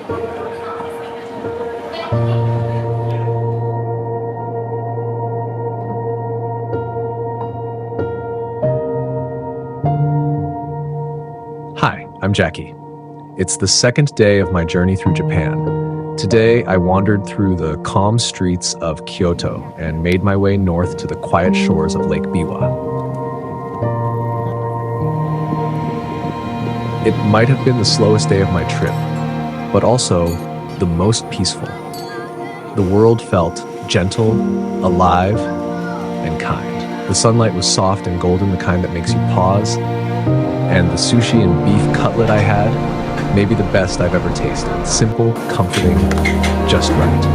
Hi, I'm Jackie. It's the second day of my journey through Japan. Today, I wandered through the calm streets of Kyoto and made my way north to the quiet shores of Lake Biwa. It might have been the slowest day of my trip, but also the most peaceful. The world felt gentle, alive, and kind. The sunlight was soft and golden, the kind that makes you pause. And the sushi and beef cutlet I had, maybe the best I've ever tasted. Simple, comforting, just right.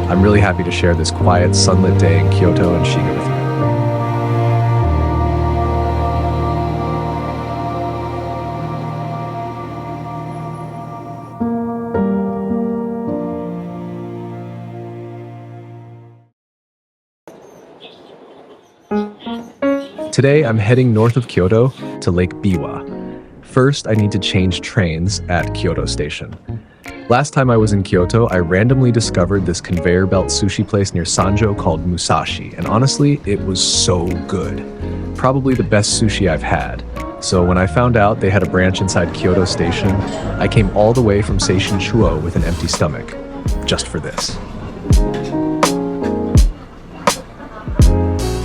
I'm really happy to share this quiet, sunlit day in Kyoto and Shiga with you. Today, I'm heading north of Kyoto to Lake Biwa. First, I need to change trains at Kyoto Station. Last time I was in Kyoto, I randomly discovered this conveyor belt sushi place near Sanjo called Musashi, and honestly, it was so good. Probably the best sushi I've had. So when I found out they had a branch inside Kyoto Station, I came all the way from Seishin Chuo with an empty stomach, just for this.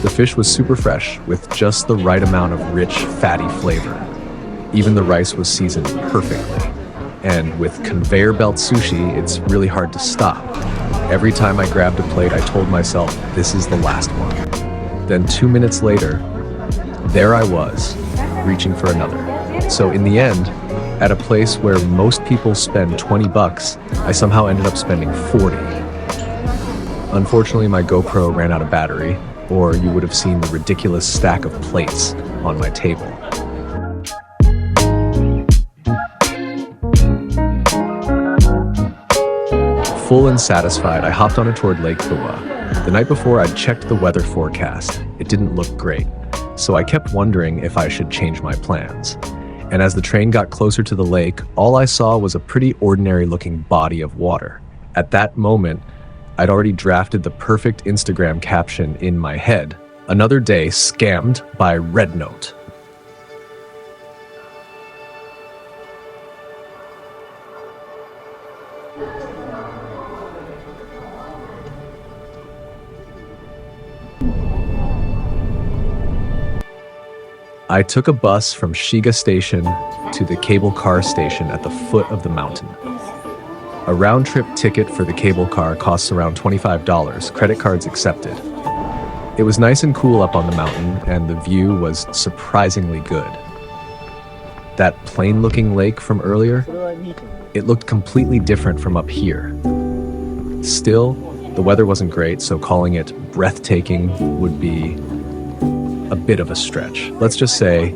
The fish was super fresh, with just the right amount of rich, fatty flavor. Even the rice was seasoned perfectly. And with conveyor belt sushi, it's really hard to stop. Every time I grabbed a plate, I told myself, this is the last one. Then 2 minutes later, there I was, reaching for another. So in the end, at a place where most people spend 20 bucks, I somehow ended up spending 40. Unfortunately, my GoPro ran out of battery, or you would have seen the ridiculous stack of plates on my table. Full and satisfied, I hopped on a tour Lake Biwa. The night before, I'd checked the weather forecast. It didn't look great, so I kept wondering if I should change my plans. And as the train got closer to the lake, all I saw was a pretty ordinary-looking body of water. At that moment, I'd already drafted the perfect Instagram caption in my head. Another day scammed by Red Note. I took a bus from Shiga Station to the cable car station at the foot of the mountain. A round-trip ticket for the cable car costs around $25, credit cards accepted. It was nice and cool up on the mountain, and the view was surprisingly good. That plain-looking lake from earlier, it looked completely different from up here. Still, the weather wasn't great, so calling it breathtaking would be a bit of a stretch. Let's just say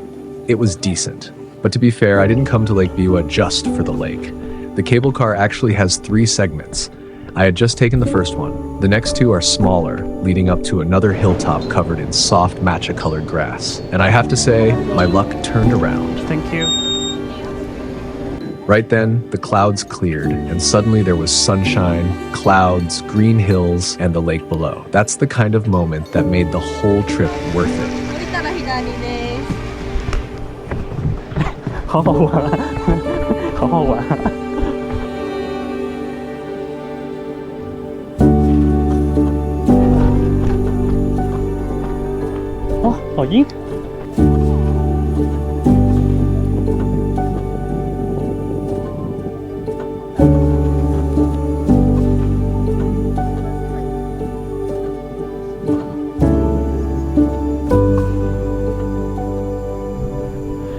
it was decent. But to be fair, I didn't come to Lake Biwa just for the lake. The cable car actually has 3 segments. I had just taken the first one. The next 2 are smaller, leading up to another hilltop covered in soft matcha-colored grass. And I have to say, my luck turned around. Thank you. Right then, the clouds cleared, and suddenly there was sunshine, clouds, green hills, and the lake below. That's the kind of moment that made the whole trip worth it. 好好玩，好好玩。哦，好阴。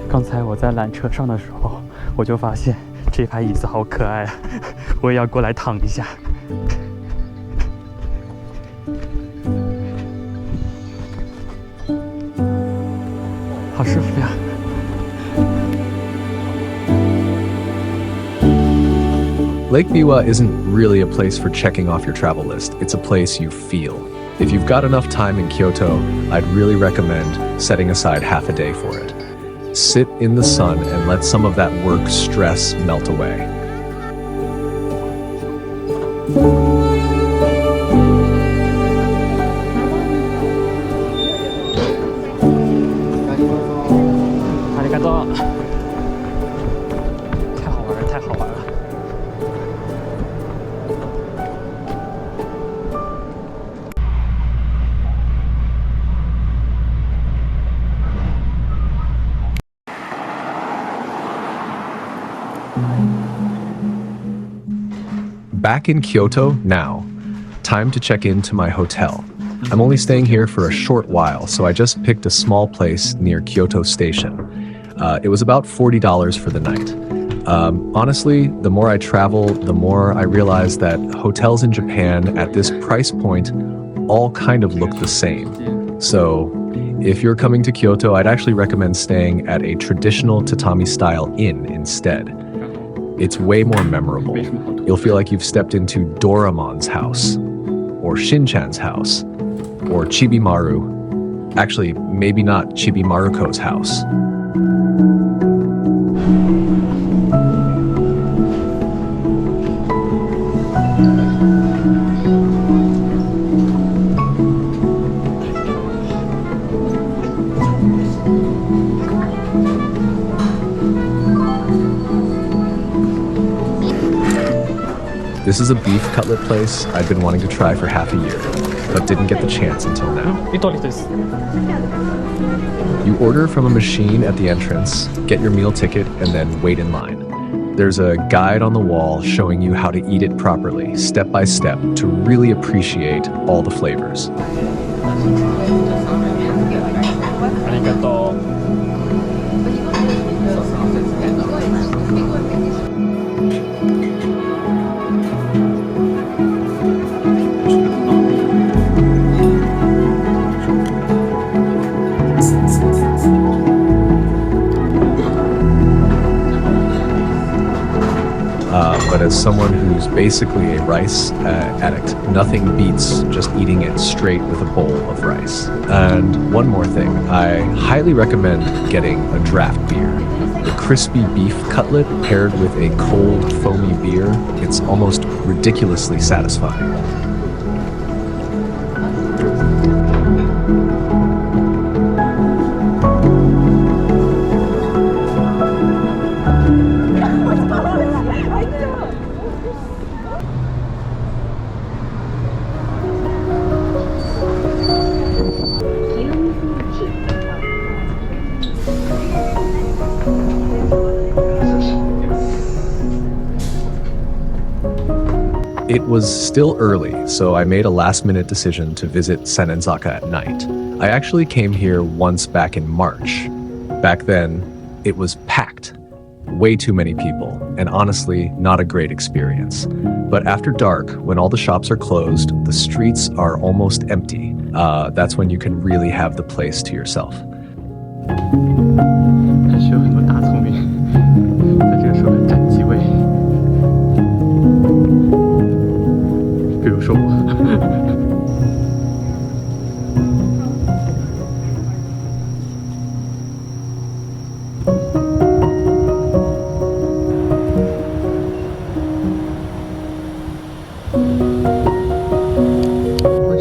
刚才我在缆车上的时候，我就发现这排椅子好可爱啊，我也要过来躺一下。好舒服呀。Lake Biwa isn't really a place for checking off your travel list. It's a place you feel. If you've got enough time in Kyoto, I'd really recommend setting aside half a day for it. sit in the sun and let some of that work stress melt away. Back in Kyoto now. Time to check into my hotel. I'm only staying here for a short while, so I just picked a small place near Kyoto Station. It was about $40 for the night. Honestly, the more I travel, the more I realize that hotels in Japan at this price point all kind of look the same. So if you're coming to Kyoto, I'd actually recommend staying at a traditional tatami-style inn instead. It's way more memorable. You'll feel like you've stepped into Doraemon's house, or Shin-chan's house, or Chibimaru. Actually, maybe not Chibimaruko's house. This is a beef cutlet place I'd been wanting to try for half a year, but didn't get the chance until now. You order from a machine at the entrance, get your meal ticket, and then wait in line. There's a guide on the wall showing you how to eat it properly, step by step, to really appreciate all the flavors. But as someone who's basically a rice addict, nothing beats just eating it straight with a bowl of rice. And one more thing, I highly recommend getting a draft beer. The crispy beef cutlet paired with a cold, foamy beer, it's almost ridiculously satisfying. It was still early, so I made a last-minute decision to visit Sannenzaka at night. I actually came here once back in March. Back then, it was packed. Way too many people, and honestly, not a great experience. But after dark, when all the shops are closed, the streets are almost empty. That's when you can really have the place to yourself. 还是有很多大聪明在这个时候占机位，比如说我。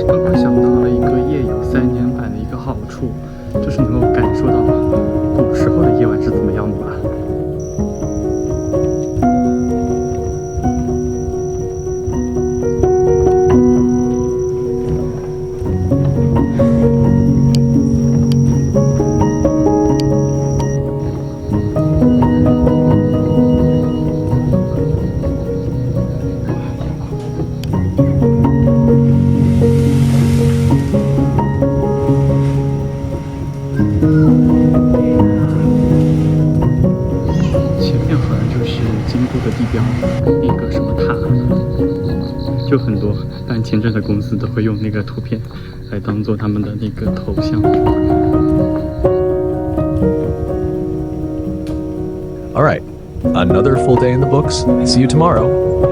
我刚刚想到了一个夜游3年版的一个好处，就是能够感受到古时候的夜晚是怎么样的吧。那个什么塔，就很多办签证的公司都会用那个图片来当做他们的那个头像。All right, another full day in the books. See you tomorrow.